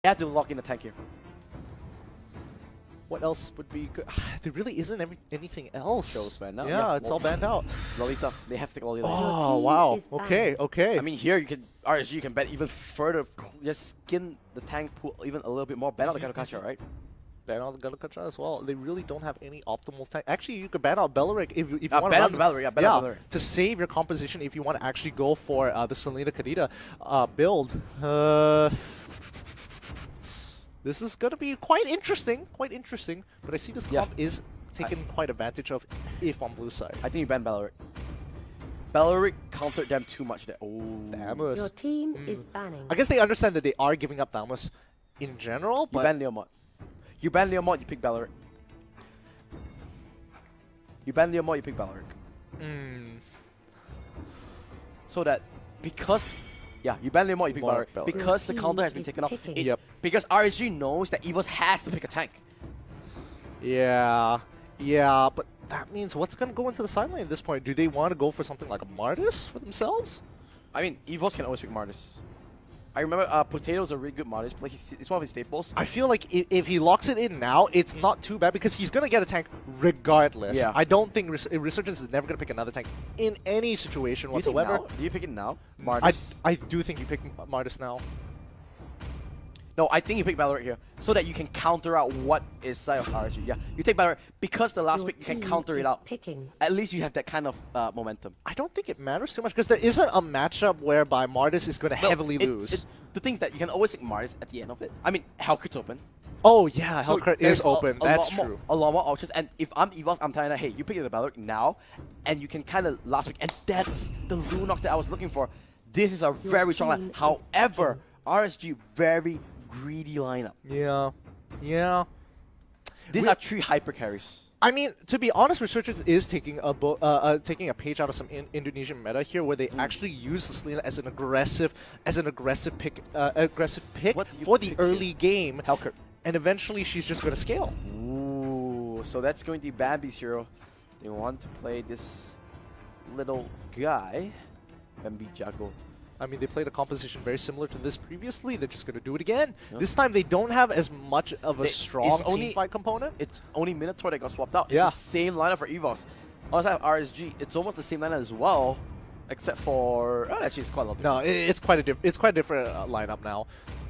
They have to lock in the tank here. What else would be good? There really isn't anything else. Shows banned out. Yeah, it's all banned out. Lolita. They have to take Lolita. Oh, wow. Okay, okay. I mean, here you can RSG, you can bet even further, just skin the tank pool even a little bit more. Ban out the Garukacha, right? Ban out the Garukacha as well. They really don't have any optimal tank. Actually, you could ban out Belleric if you want to ban out Belleric. Yeah, ban out Belleric. To save your composition if you want to actually go for the Selena Kadita build. This is going to be quite interesting, but I see this comp is taken quite advantage of if on blue side. I think you ban Belleric. Belleric countered them too much there. Oh, Thamus. Your team is banning. I guess they understand that they are giving up Thamus in general, but... You ban Leomod. You ban Leomod, you pick Belleric. You ban Leomod, you pick Belleric. So that, because... Yeah, you ban Leomod, you pick Belleric. Because the counter has been taken off. Because RSG knows that Evos has to pick a tank. Yeah, but that means what's going to go into the side lane at this point? Do they want to go for something like a Martis for themselves? I mean, Evos can always pick Martis. I remember Potato's a really good Martis play. It's one of his staples. I feel like if he locks it in now, it's not too bad because he's going to get a tank regardless. Yeah. I don't think Resurgence is never going to pick another tank in any situation whatsoever. Do you pick it now? Martis? I do think you pick Martis now. No, I think you pick Belleric here so that you can counter out what is side of RSG. Yeah, you take Belleric because the last pick you can counter it out. At least you have that kind of momentum. I don't think it matters too much because there isn't a matchup whereby Martis is going to heavily lose. The thing is that you can always pick Martis at the end of it. I mean, Hellcrit's open. Oh yeah, Hellcrit is open. That's true. A lot more options. And if I'm Evos, I'm telling you, hey, you pick the Belleric now, and you can kind of last pick. And that's the Lunox that I was looking for. This is a very strong line. However, RSG very greedy lineup. Yeah. These are 3 hyper carries. I mean, to be honest, Resurgence is taking a page out of some Indonesian meta here, where they actually use the Selena as an aggressive pick for the early game. Hellcrit. And eventually, she's just going to scale. Ooh, so that's going to be Bambi's hero. They want to play this little guy, Bambi Jago. I mean, they played a composition very similar to this previously. They're just going to do it again. This time, they don't have as much of a strong teamfight component. It's only Minotaur that got swapped out. It's the same lineup for Evos. On the side of RSG, it's almost the same lineup as well, except for... Oh, actually, it's quite a lot. No, it's quite a different lineup now.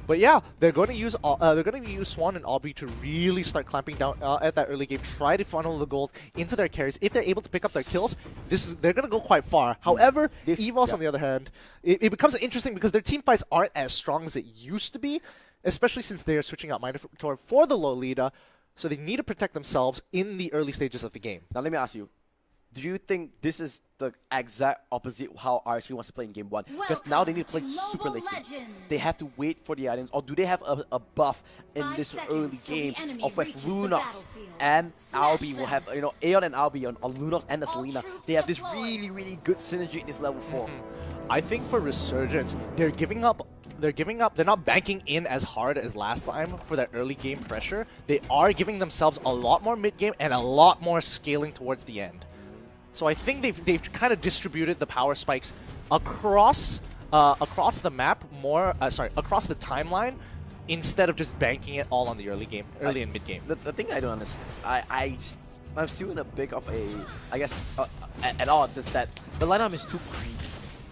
But yeah, they're going to use Swan and Aubrey to really start clamping down at that early game. Try to funnel the gold into their carries. If they're able to pick up their kills, they're going to go quite far. However, Evos on the other hand, it becomes interesting because their team fights aren't as strong as it used to be, especially since they are switching out Minotaur for the Lolita. So they need to protect themselves in the early stages of the game. Now let me ask you. Do you think this is the exact opposite how RSG wants to play in Game 1? Because now they need to play super late game. They have to wait for the items. Or do they have a buff in this early game of where Lunox and Albi will have, Aeon and Albi on Lunox and the Selena. They have this really good synergy in this level 4. I think for Resurgence, they're giving up. They're not banking in as hard as last time for that early game pressure. They are giving themselves a lot more mid-game and a lot more scaling towards the end. So I think they've kind of distributed the power spikes across the map across the timeline, instead of just banking it all on the early and mid game. The thing I don't understand, I'm still in a big of a, I guess, at odds, is that the lineup is too greedy.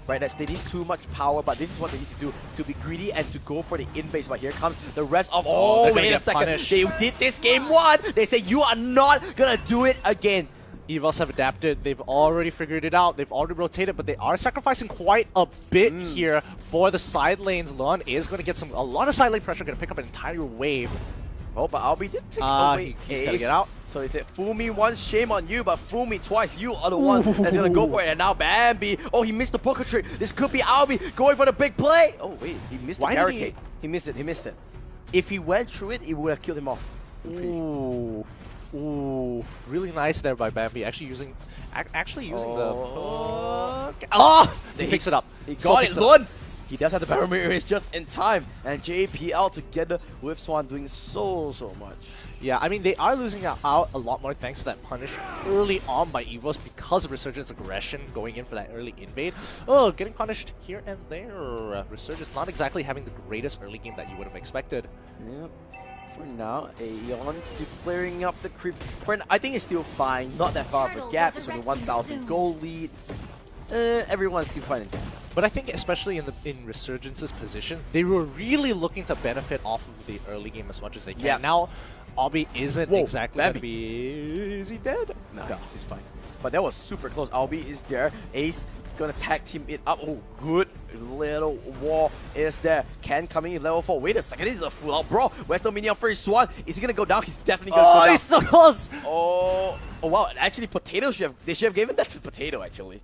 Right, they need too much power, but this is what they need to do, to be greedy and to go for the in-base. But here comes the rest of... Oh, wait a second. Punished. They did this Game 1. They say, you are not going to do it again. Evos have adapted. They've already figured it out. They've already rotated, but they are sacrificing quite a bit here for the side lanes. Luan is going to get a lot of side lane pressure, going to pick up an entire wave. Oh, but Albi did take away. He's got to get out. So he said, fool me once, shame on you, but fool me twice, you are the one that's going to go for it. And now Bambi, oh, he missed the poker trick. This could be Albi going for the big play. Oh, wait, he missed the barricade. He missed it. If he went through it, it would have killed him off. Ooh, really nice there by Bambi. Actually using the... Oh! He picks it up. He got it, Lun! he does have the Battle Mirror just in time, and JPL together with Swan doing so much. Yeah, I mean, they are losing out a lot more thanks to that punish early on by Evos because of Resurgence aggression going in for that early invade. Oh, getting punished here and there. Resurgence not exactly having the greatest early game that you would have expected. Yep. For now, Aeon still clearing up the creep. I think it's still fine, not that far of a gap. It's only 1,000 gold lead. Everyone's still fine. But I think especially in Resurgence's position, they were really looking to benefit off of the early game as much as they can. Yeah. Now, Obby isn't exactly Babby. gonna be... Is he dead? No, he's fine. But that was super close. Albie is there. Ace gonna tag team it up. Oh, good little wall is there. Ken coming in level 4. Wait a second, this is a full out brawl. Where's the minion for his Swan? Is he gonna go down? He's definitely gonna go down. He's so close! Oh wow, actually Potato should have given that to Potato actually.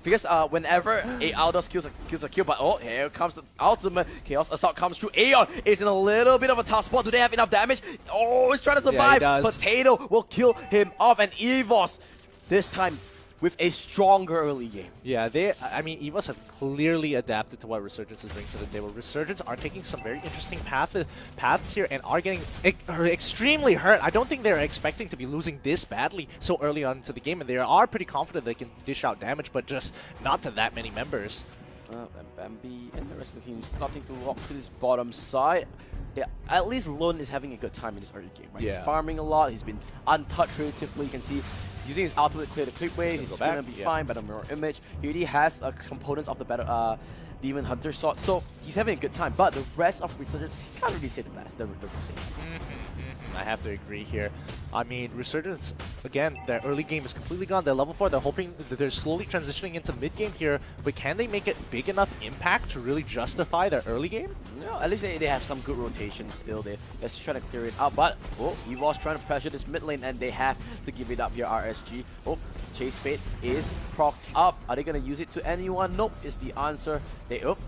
Because whenever a Aldos kills a kill, but oh, here comes the ultimate Chaos Assault comes through. Aeon is in a little bit of a tough spot. Do they have enough damage? Oh, he's trying to survive. Yeah, he does. Potato will kill him off, and Evos this time with a stronger early game. Yeah, I mean, Evos have clearly adapted to what Resurgence is bringing to the table. Resurgence are taking some very interesting paths here and are getting extremely hurt. I don't think they're expecting to be losing this badly so early on into the game, and they are pretty confident they can dish out damage, but just not to that many members. And Bambi and the rest of the team starting to walk to this bottom side. Yeah, at least Lun is having a good time in this early game, right? Yeah. He's farming a lot. He's been untouched creatively. You can see using his ultimate to clear the creep wave. He's gonna be fine. Battle Mirror Image. He already has components of the Demon Hunter sword, so he's having a good time. But the rest of Resurgence can't really say the best. They're I have to agree here. I mean, Resurgence, again, their early game is completely gone. They're level 4. They're hoping that they're slowly transitioning into mid-game here. But can they make it big enough impact to really justify their early game? No, at least they have some good rotation still. Let's try to clear it out. But, oh, Evos trying to pressure this mid lane, and they have to give it up here, RSG. Oh, Chase Fate is procced up. Are they going to use it to anyone? Nope, is the answer.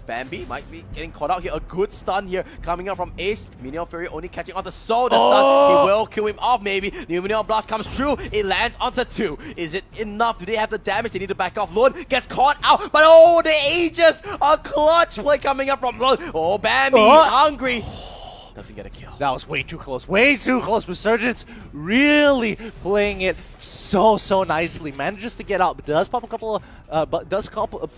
Bambi might be getting caught out here. A good stun here coming out from Ace. Minion Fury only catching on the soul. The stun, he will kill him off maybe. The Minion Blast comes through. It lands onto 2. Is it enough? Do they have the damage? They need to back off. Lun gets caught out, but oh, the Aegis! A clutch play coming up from Lun. Oh, Bambi, he's hungry. Doesn't get a kill. That was way too close. Way too close. Resurgence really playing it so nicely. Manages to get out, but does pop a couple of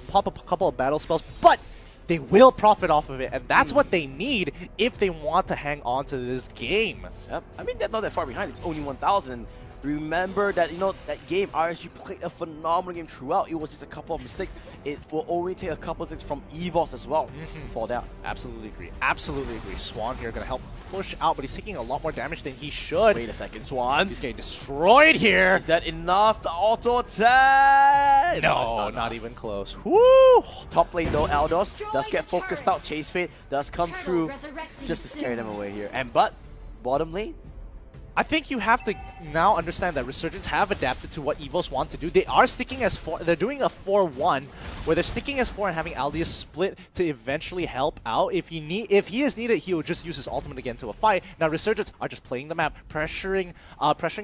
pop a couple of battle spells, but they will profit off of it, and that's what they need if they want to hang on to this game. Yep. I mean, they're not that far behind. It's only 1,000. Remember that, that game, RSG played a phenomenal game throughout. It was just a couple of mistakes. It will only take a couple of things from Evos as well to fall down. Absolutely agree. Absolutely agree. Swan here going to help push out, but he's taking a lot more damage than he should. Wait a second, Swan. He's getting destroyed here. Is that enough? The auto attack? No, not even close. Woo! Top lane though, Aldos does get focused out. Chase Fate does come through just to scare them away here. But bottom lane, I think you have to now understand that Resurgence have adapted to what Evos want to do. They are sticking as 4. They're doing a 4-1, where they're sticking as 4 and having Aldius split to eventually help out. If he is needed, he will just use his ultimate again to a fight. Now Resurgence are just playing the map, pressuring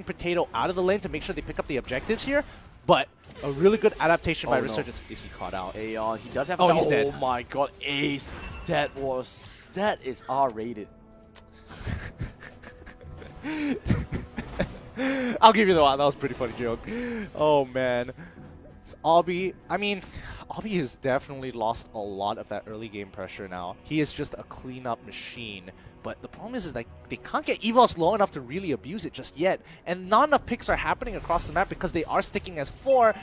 Potato out of the lane to make sure they pick up the objectives here. But a really good adaptation by Resurgence. Is he caught out? Aeon, he does have. He's dead. Oh my God, Ace! That is R-rated. I'll give you the one. That was a pretty funny joke. Oh man. Obby, I mean, Obby has definitely lost a lot of that early game pressure now. He is just a cleanup machine. But the problem is like they can't get Evos low enough to really abuse it just yet. And not enough picks are happening across the map because they are sticking as 4.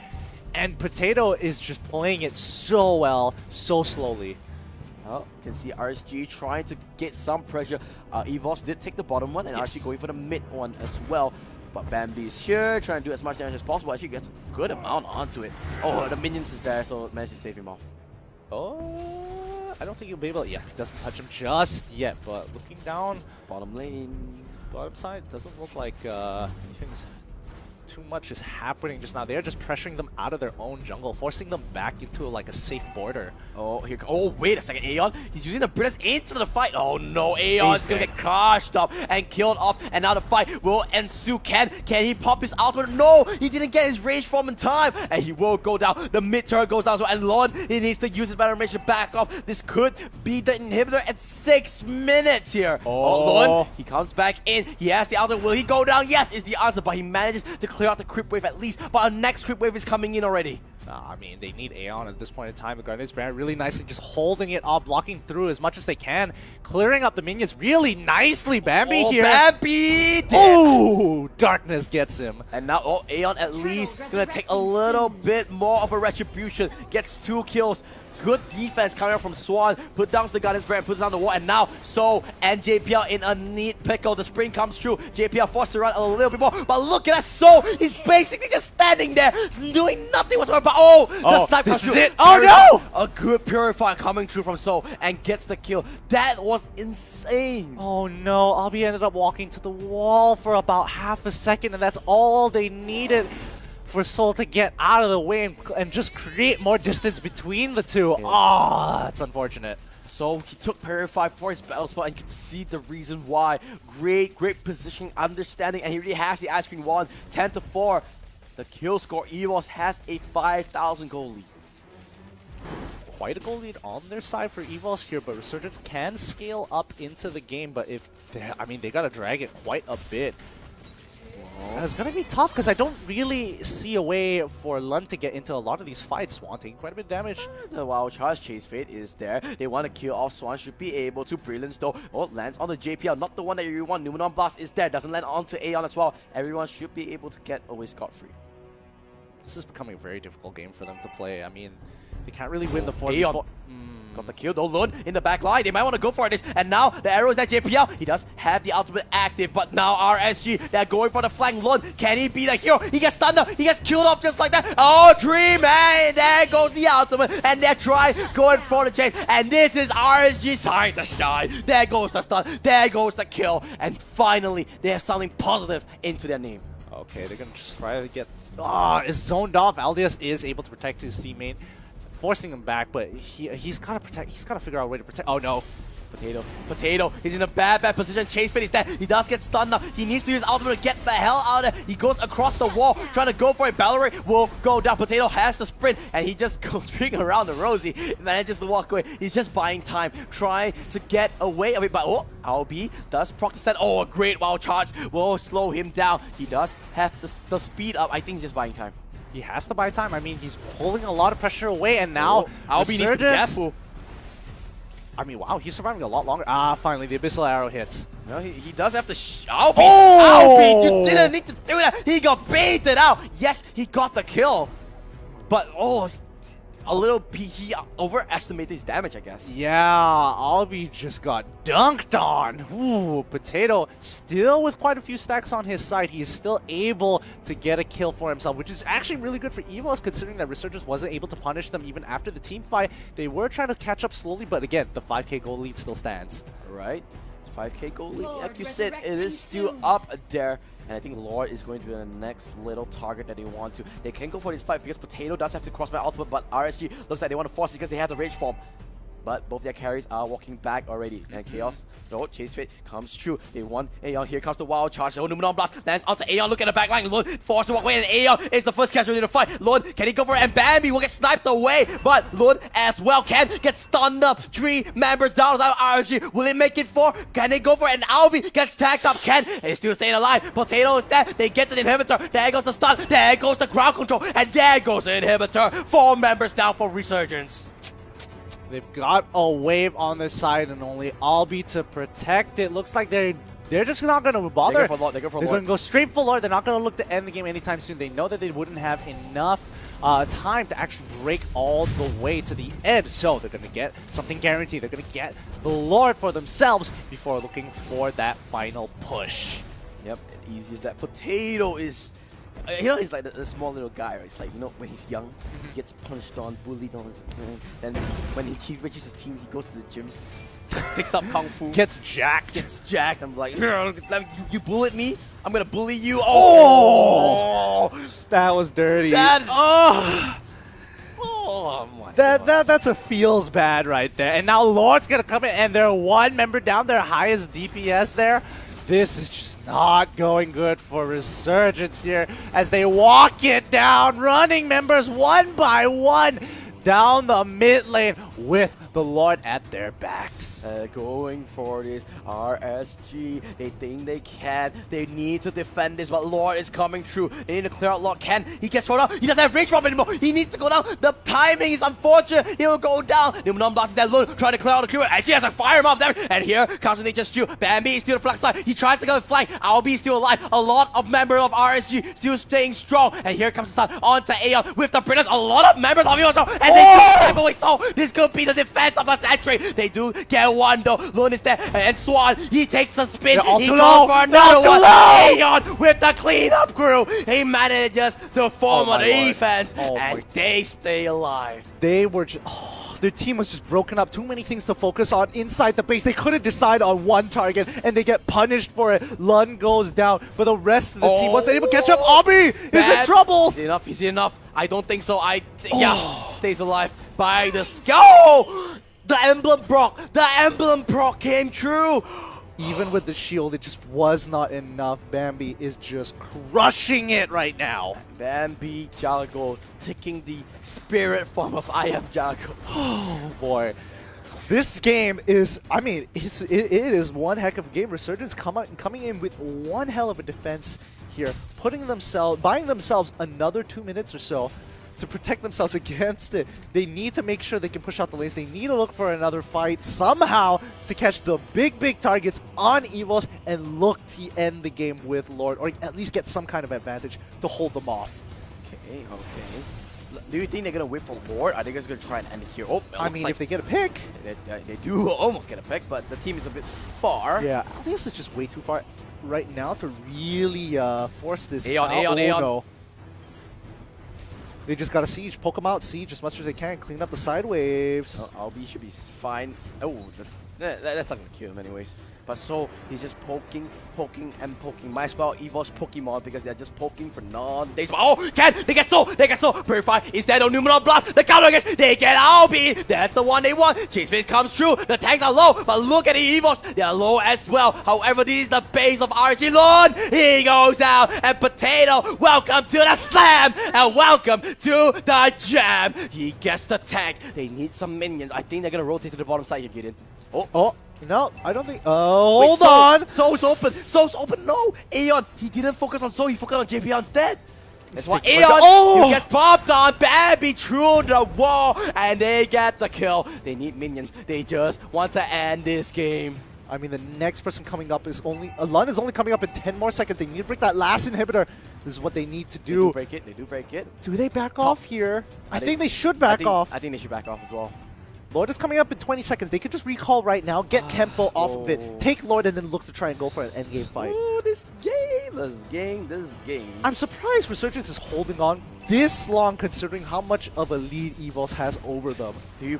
And Potato is just playing it so well, so slowly. Well, you can see RSG trying to get some pressure. Evos did take the bottom one, and RSG going for the mid one as well. But Bambi is here, trying to do as much damage as possible. Actually gets a good amount onto it. Oh, the minions is there, so managed to save him off. Oh, I don't think he'll be able to. Yeah, he doesn't touch him just yet, but looking down. Bottom lane. Bottom side doesn't look like anything's too much is happening just now. They're just pressuring them out of their own jungle, forcing them back into like a safe border. Oh, here. Oh, wait a second. Aeon, he's using the Brilliance into the fight. Oh no, Aeon's gonna get crushed up and killed off. And now the fight will ensue. Can he pop his ultimate? No, he didn't get his rage form in time, and he will go down. The mid turret goes down as well. And Lon, he needs to use his battle animation back off. This could be the inhibitor at 6 minutes here. Oh, Lon, he comes back in. He has the ultimate. Will he go down? Yes, is the answer. But he manages to clear out the creep wave at least. But our next creep wave is coming in already. I mean, they need Aeon at this point in time. The Guardian's Brand really nicely just holding it off, blocking through as much as they can, clearing up the minions really nicely. Bambi here. Bambi! Oh, Darkness gets him. And now, Aeon at least gonna take a little bit more of a retribution. Gets 2 kills. Good defense coming out from Swan. Put down the Guardian's Brand, puts down the wall, and now So and JPL in a neat pickle. The spring comes true. JPL forced to run a little bit more, but look at that So. He's basically just standing there, doing nothing whatsoever. But the sniper this comes is through. it. Oh no! A good purifier coming through from So and gets the kill. That was insane. Oh no, Albi ended up walking to the wall for about half a second, and that's all they needed for Soul to get out of the way and just create more distance between the two. Ah, that's unfortunate. So he took Purify for his battle spot, and you can see the reason why. Great positioning, understanding, and he really has the ice cream wand. 10-4. The kill score. Evos has a 5,000 goal lead. Quite a goal lead on their side for Evos here, but Resurgence can scale up into the game. But if they gotta drag it quite a bit. It's going to be tough because I don't really see a way for Lund to get into a lot of these fights. Swan taking quite a bit of damage. The Wild Charge Chase Fate is there. They want to kill off Swan. Should be able to. Brilliance though. Oh, lands on the JPL. Not the one that you want. Numenon Blast is there. Doesn't land onto Aeon as well. Everyone should be able to get away scot-free. This is becoming a very difficult game for them to play. I mean, they can't really win the 4v4. Aeon got the kill though. Lund in the back line. They might want to go for this. And now the arrow is at JPL. He does have the ultimate active, but now RSG, they're going for the flank. Lund, can he be the hero? He gets stunned up. He gets killed off just like that. Oh, Dream, and there goes the ultimate. And they're trying, going for the chase. And this is RSG's time to shine. There goes the stun. There goes the kill. And finally, they have something positive into their name. Okay, they're going to just try to get... it's zoned off. Aldius is able to protect his teammate, forcing him back, but he's gotta protect. He's gotta figure out a way to protect. Oh no, Potato. He's in a bad position. Chase Fit is dead. He does get stunned now. He needs to use ultimate to get the hell out of there. He goes across the wall, trying to go for it. Ballery will go down. Potato has the sprint, and he just goes ring around the Rosie. Manages to walk away. He's just buying time, trying to get away of it. But Albi does proc the stand. Oh, a great wild charge will slow him down. He does have the speed up. I think he's just buying time. He has to buy time. I mean, he's pulling a lot of pressure away, and now Albi needs to be careful. I mean, wow, he's surviving a lot longer. Finally, the Abyssal Arrow hits. No, he does have to Albi, you didn't need to do that. He got baited out. Yes, he got the kill. But, he overestimated his damage, I guess. Yeah, Albi just got dunked on. Ooh, Potato still with quite a few stacks on his side. He is still able to get a kill for himself, which is actually really good for Evos, considering that Resurgence wasn't able to punish them even after the team fight. They were trying to catch up slowly, but again, the 5k goal lead still stands. Right. 5k goal lead, like you said, it is still up there. And I think Lord is going to be the next little target that they want to. They can go for this fight because Potato does have to cross by ultimate, but RSG looks like they want to force it because they have the rage form. But both their carries are walking back already. And Chaos, Chase Fit comes true. They won Aeon. Here comes the Wild Charge. Numenon Blast lands onto Aeon. Look at the back line. Lord forced to walk away, and Aeon is the first casualty in the fight. Lord, can he go for it? And Bambi will get sniped away. But Lord as well can get stunned up. 3 members down without RNG. Will it make it 4? Can they go for it? And Albi gets tagged up. Ken is still staying alive. Potato is dead. They get the inhibitor. There goes the stun. There goes the ground control. And there goes the inhibitor. 4 members down for Resurgence. They've got a wave on their side and only Albi to protect it. Looks like they're just not going to bother. They're going to go straight for Lord. They're not going to look to end the game anytime soon. They know that they wouldn't have enough time to actually break all the way to the end. So they're going to get something guaranteed. They're going to get the Lord for themselves before looking for that final push. Yep, easy as that. Potato is... he's like the small little guy, right? It's like, when he's young, he gets punched on, bullied on, then when he reaches his teens, he goes to the gym, Picks up Kung Fu. Gets jacked. Gets jacked. I'm like, you bullied me? I'm gonna bully you. Oh! That was dirty. Oh my God. That's a feels bad right there. And now Lord's gonna come in, and they're one member down, their highest DPS there. This is just not going good for Resurgence here as they walk it down, running members one by one down the mid lane with the Lord at their backs. Going for this RSG. They think they can. They need to defend this, but Lord is coming through. They need to clear out Lord. He gets thrown out. He doesn't have range from anymore. He needs to go down. The timing is unfortunate. He will go down. The non-blast is there alone, trying to clear out the crew. And he has a fire mob there. And here comes the Nature's Stew. Bambi is still the flank side. He tries to go flank. Albi is still alive. A lot of members of RSG still staying strong. And here comes the stun onto Aeon with the Brilliance. A lot of members of Evos. And they keep away. So this could be the defense of the Sentry. They do get one though. Lune is there. And Swan, he takes a spin. He goes for another one. Aeon with the cleanup crew. He manages to form a defense. And they stay alive. They were just... their team was just broken up. Too many things to focus on inside the base. They couldn't decide on one target, and they get punished for it. Lun goes down, but the rest of the team wasn't able to catch up. Abi is in trouble. Is it enough? Is it enough? I don't think so. Yeah, stays alive by the skull. The emblem proc. The emblem proc came true. Even with the shield, it just was not enough. Bambi is just crushing it right now. Bambi Jalago taking the spirit form of I am Jalago. Oh boy. This game is, I mean, it is one heck of a game. Resurgence coming in with one hell of a defense here, buying themselves another 2 minutes or so to protect themselves against it. They need to make sure they can push out the lanes. They need to look for another fight somehow to catch the big targets on Evos and look to end the game with Lord, or at least get some kind of advantage to hold them off. Okay. Do you think they're gonna wait for Lord? I think they're gonna try and end it here. Oh, I mean, like if they get a pick, they do almost get a pick, but the team is a bit far. Yeah, I think this is just way too far right now to really force this. Aeon. No. They just gotta siege, poke them out, siege as much as they can, clean up the side waves. Albi should be fine. Oh, that's not gonna kill him anyways. But so he's just poking. Might as well Evos Pokemon because they're just poking for non-days. Oh, they get so Purify instead of Numenor Blast. The counter against they get Albi. That's the one they want. Chase Phase comes through. The tanks are low, but look at the Evos. They are low as well. However, this is the base of RG Lord. He goes down. And Potato, welcome to the slam. And welcome to the jam. He gets the tank. They need some minions. I think they're gonna rotate to the bottom side here, Gideon. Oh. No, I don't think. Oh, hold on. So's open. No, Aeon. He didn't focus on So. He focused on JP instead. That's why Aeon he gets popped on. Bambi through the wall, and they get the kill. They need minions. They just want to end this game. I mean, the next person coming up is Lun is only coming up in 10 more seconds. They need to break that last inhibitor. This is what they need to do. They do break it. Do they back off here? I think they should back off. I think they should back off as well. Lord is coming up in 20 seconds. They could just recall right now, get tempo off of it, take Lord, and then look to try and go for an endgame fight. Oh, this game. I'm surprised Resurgence is holding on this long considering how much of a lead Evos has over them. Do you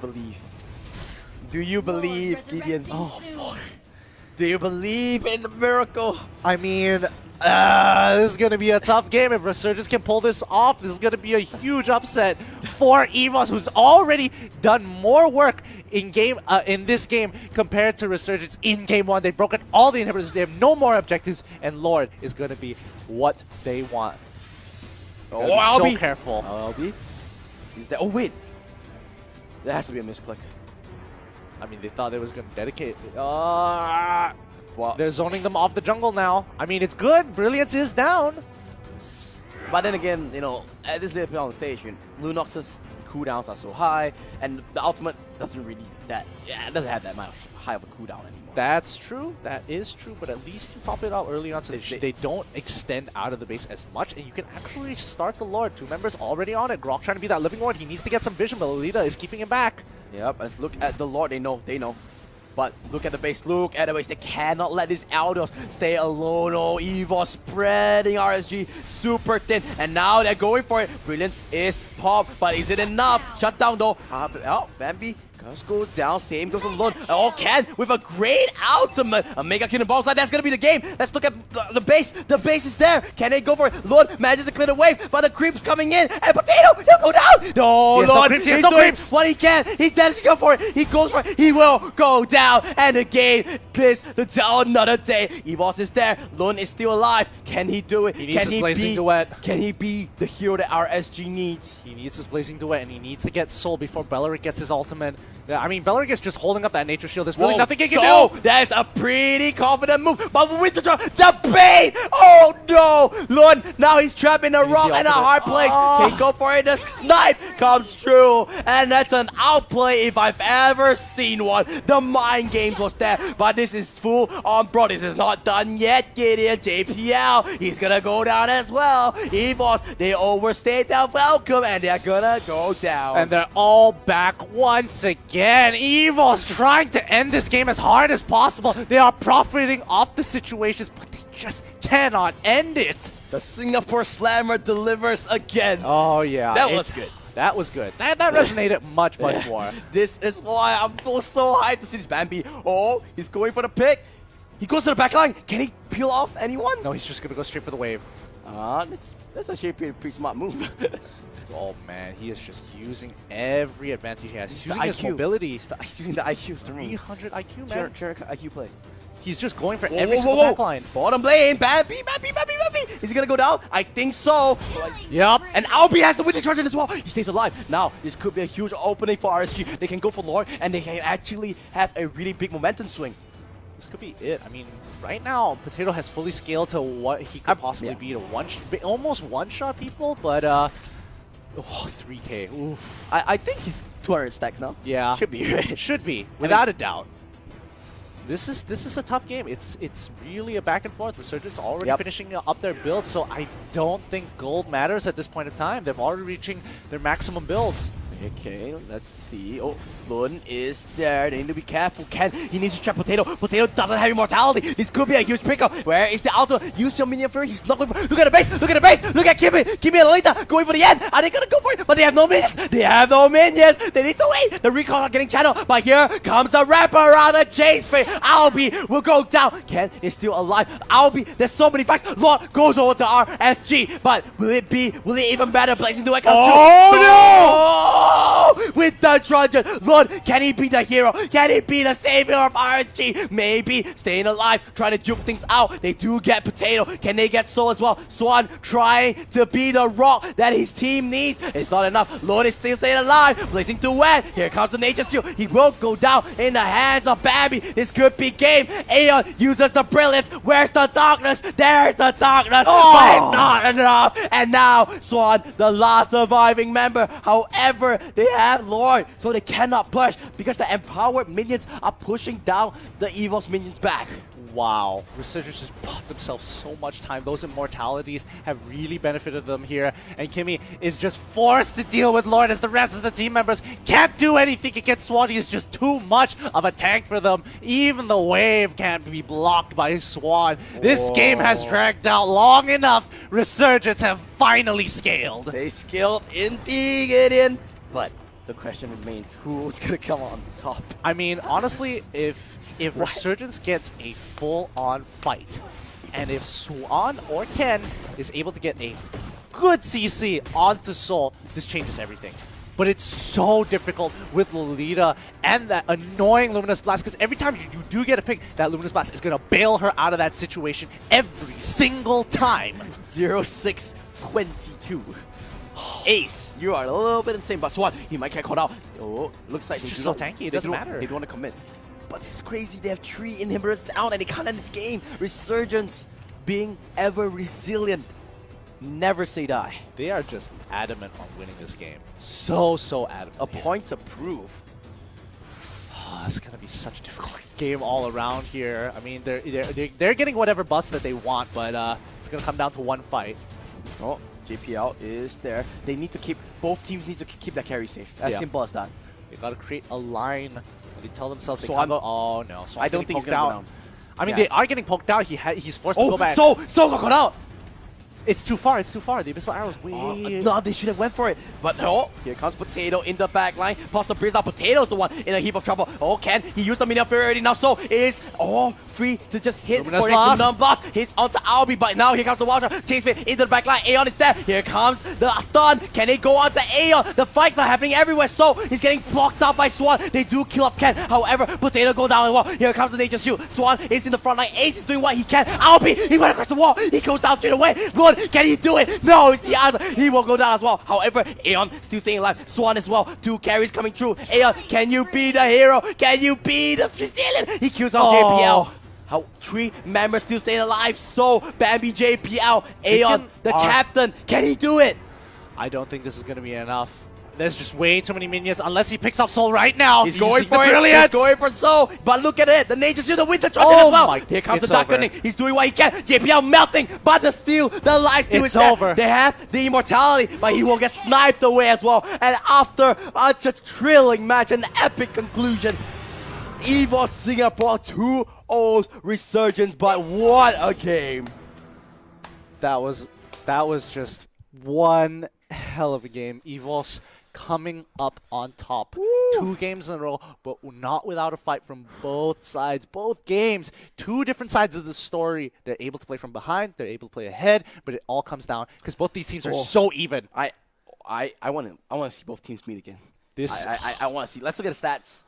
believe, Gideon? Oh, boy. Do you believe in the miracle? I mean, this is going to be a tough game. If Resurgence can pull this off, this is going to be a huge upset for Evos, who's already done more work in this game compared to Resurgence in Game 1. They've broken all the inhibitors. They have no more objectives, and Lord is going to be what they want. Oh, I'll be so careful. Albi? Is that? Oh, wait. There has to be a misclick. I mean, they thought they was going to dedicate. They're zoning them off the jungle now. I mean, it's good. Brilliance is down. But then again, you know, at this level on the stage, Lunox's cooldowns are so high, and the ultimate doesn't have that much high of a cooldown anymore. That's true. That is true. But at least you pop it out early on so they don't extend out of the base as much, and you can actually start the Lord. 2 members already on it. Grok trying to be that living Lord. He needs to get some vision, but Lolita is keeping him back. Yep, let's look at the Lord. They know. But look at the base, They cannot let this Aldos stay alone. Oh, Evo spreading RSG super thin. And now they're going for it. Brilliance is popped, but is it enough? Shut down though. Oh, Bambi Just goes down, same goes alone. Oh, Ken with a great ultimate. A Mega Cannonball side, that's gonna be the game. Let's look at the base. The base is there. Can they go for it? Lord manages to clear the wave, but the creep's coming in. And Potato, he'll go down. No, Lord, he's doing what he can. He's managed to go for it. He goes for it. He will go down. And the game clears the town another day. Evos is there. Lund is still alive. Can he do it? He needs his Blazing Duet. Can he be the hero that our SG needs? He needs his Blazing Duet, and he needs to get Soul before Beleric gets his ultimate. Yeah, I mean, Beleric is just holding up that Nature Shield. There's really nothing he can do. That is a pretty confident move. But with the bait! Oh no! Lund, now he's trapped in a rock and a hard place. Can he go for it? The snipe comes true. And that's an outplay if I've ever seen one. The mind games was there. But this is full on, bro. This is not done yet. Gideon, JPL, he's gonna go down as well. Evos, they overstayed their welcome and they're gonna go down. And they're all back once again. Evos trying to end this game as hard as possible. They are profiting off the situations, but they just cannot end it. The Singapore Slammer delivers again. Oh yeah, that was good. That was good. That resonated much more. This is why I'm so hyped to see this Bambi. Oh, he's going for the pick. He goes to the back line. Can he peel off anyone? No, he's just gonna go straight for the wave. That's actually a pretty smart move. Oh man, he is just using every advantage he has. He's using his IQ. mobility. He's using the IQ. 300 IQ, man. Sure, IQ play. He's just going for every single backline. Bottom lane, Bambi. Is he gonna go down? I think so. Yep. And Albi has the Wither Charger as well. He stays alive. Now, this could be a huge opening for RSG. They can go for lore, and they can actually have a really big momentum swing. This could be it. I mean, right now, Potato has fully scaled to what he could possibly be to almost one-shot people, but 3K. Oof. I think he's 200 stacks now. Yeah. Should be, right? Should be, without a doubt. This is a tough game. It's really a back and forth. Resurgence already finishing up their build, so I don't think gold matters at this point in time. They've already reaching their maximum builds. Okay, let's see. Oh, Lund is there. They need to be careful. He needs to trap Potato. Potato doesn't have immortality. This could be a huge pickup. Where is the auto? Use your minion first. He's not going for it. Look at the base. Look at the base. Look at Kimmy. Kimmy and Lolita going for the end. Are they going to go for it? But they have no minions. They have no minions. They need to wait. The recall are getting channeled. But here comes the wrapper around the chase fate. Albi will go down. Ken is still alive. Albi, there's so many fights. Lord goes over to RSG. But will it even better? Blazing Duet comes through. Oh no! With the Truncheon, Lord, can he be the hero? Can he be the savior of RSG? Maybe staying alive, trying to juke things out. They do get Potato. Can they get Soul as well? Swan trying to be the rock that his team needs. It's not enough. Lord is still staying alive. Blazing Duet. Here comes the Nature Shield. He will go down in the hands of Bambi. This could be game. Aeon uses the brilliance. Where's the darkness? There's the darkness. But it's not enough. And now Swan, the last surviving member. However, they have Lord, so they cannot push because the empowered minions are pushing down the Evos minions back. Wow, Resurgence just bought themselves so much time. Those immortalities have really benefited them here. And Kimmy is just forced to deal with Lord as the rest of the team members can't do anything against Swan. He is just too much of a tank for them. Even the wave can't be blocked by Swan. This game has dragged out long enough. Resurgence have finally scaled. They scaled indeed, Gideon. But the question remains, who's going to come on top? I mean, honestly, if Resurgence gets a full-on fight, and if Swan or Ken is able to get a good CC onto Soul, this changes everything. But it's so difficult with Lolita and that annoying Luminous Blast, because every time you do get a pick, that Luminous Blast is going to bail her out of that situation every single time. 0-6-22. Ace, you are a little bit insane, but Swan, he might get caught out. Oh, looks like it's just so tanky, it doesn't matter. They don't want to commit. But it's crazy, they have 3 inhibitors down and they can't end this game. Resurgence being ever resilient. Never say die. They are just adamant on winning this game. So adamant. A point to prove. Oh, it's gonna be such a difficult game all around here. I mean, they're getting whatever buffs that they want, but it's gonna come down to one fight. Oh, JPL is there. They need to keep, both teams need to keep that carry safe. As simple as that. They gotta create a line. They tell themselves they Swan, can't go. Oh no, Swan's I don't think he's gonna go down. I mean, they are getting poked out. He's forced to go back. So got caught out. It's too far. It's too far. The Abyssal Arrow's way... No, they should have went for it. But no, here comes Potato in the back line. Pops the Breeze. Now Potato's the one in a heap of trouble. Oh, Ken, he used the mini already. Now So is free to just hit Luminous for blast. his blast. Hits onto Albi, but now here comes the Wildstar. Chase Fit into the back line. Aeon is there. Here comes the stun. Can they go onto Aeon? The fights are happening everywhere. So he's getting blocked out by Swan. They do kill off Ken. However, Potato go down as well. Here comes the Nature Shield. Swan is in the front line. Ace is doing what he can. Albi, he went across the wall. He goes down straight away. Blood, can he do it? No, it's the answer. He will go down as well. However, Aeon still staying alive. Swan as well. 2 carries coming through. Aeon, can you be the hero? Can you be the Sicilian? He kills off JPL. How 3 members still staying alive. So Bambi, JPL, Aeon, the captain. Can he do it? I don't think this is going to be enough. There's just way too many minions unless he picks up Soul right now. He's going for it. He's going for Soul. But look at it. The Nature Shield, the Winter Trojan as well. Here comes the Darkening. He's doing what he can. JPL melting. But the steal, the life steal is there. They have the immortality, but he will get sniped away as well. And after such a thrilling match, an epic conclusion, Evos Singapore 2-0 Resurgence. But what a game. That was just one hell of a game. Evos coming up on top. Woo. 2 games in a row, but not without a fight from both sides. Both games, 2 different sides of the story. They're able to play from behind, they're able to play ahead, but it all comes down because both these teams are so even. I want to see both teams meet again. I want to see. Let's look at the stats.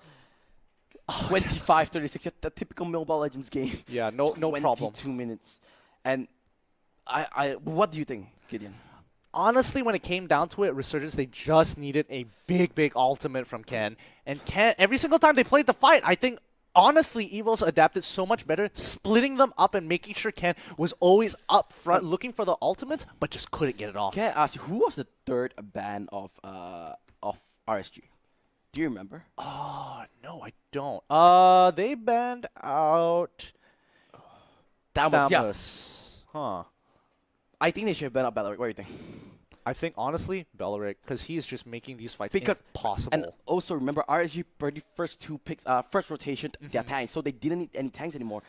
25-36, the typical Mobile Legends game. Yeah, no problem. 22 minutes. And what do you think, Gideon? Honestly, when it came down to it, Resurgence, they just needed a big ultimate from Ken. And Ken, every single time they played the fight, I think, honestly, Evos adapted so much better, splitting them up and making sure Ken was always up front looking for the ultimates, but just couldn't get it off. Can I ask you, who was the 3rd ban of RSG? Do you remember? Oh, no, I don't. They banned out Damus. Yeah. Huh. I think they should have banned out Bellaric. What do you think? I think, honestly, Bellaric, because he is just making these fights impossible. And also, remember, RSG first 2 picks, first rotation, their tanks, so they didn't need any tanks anymore.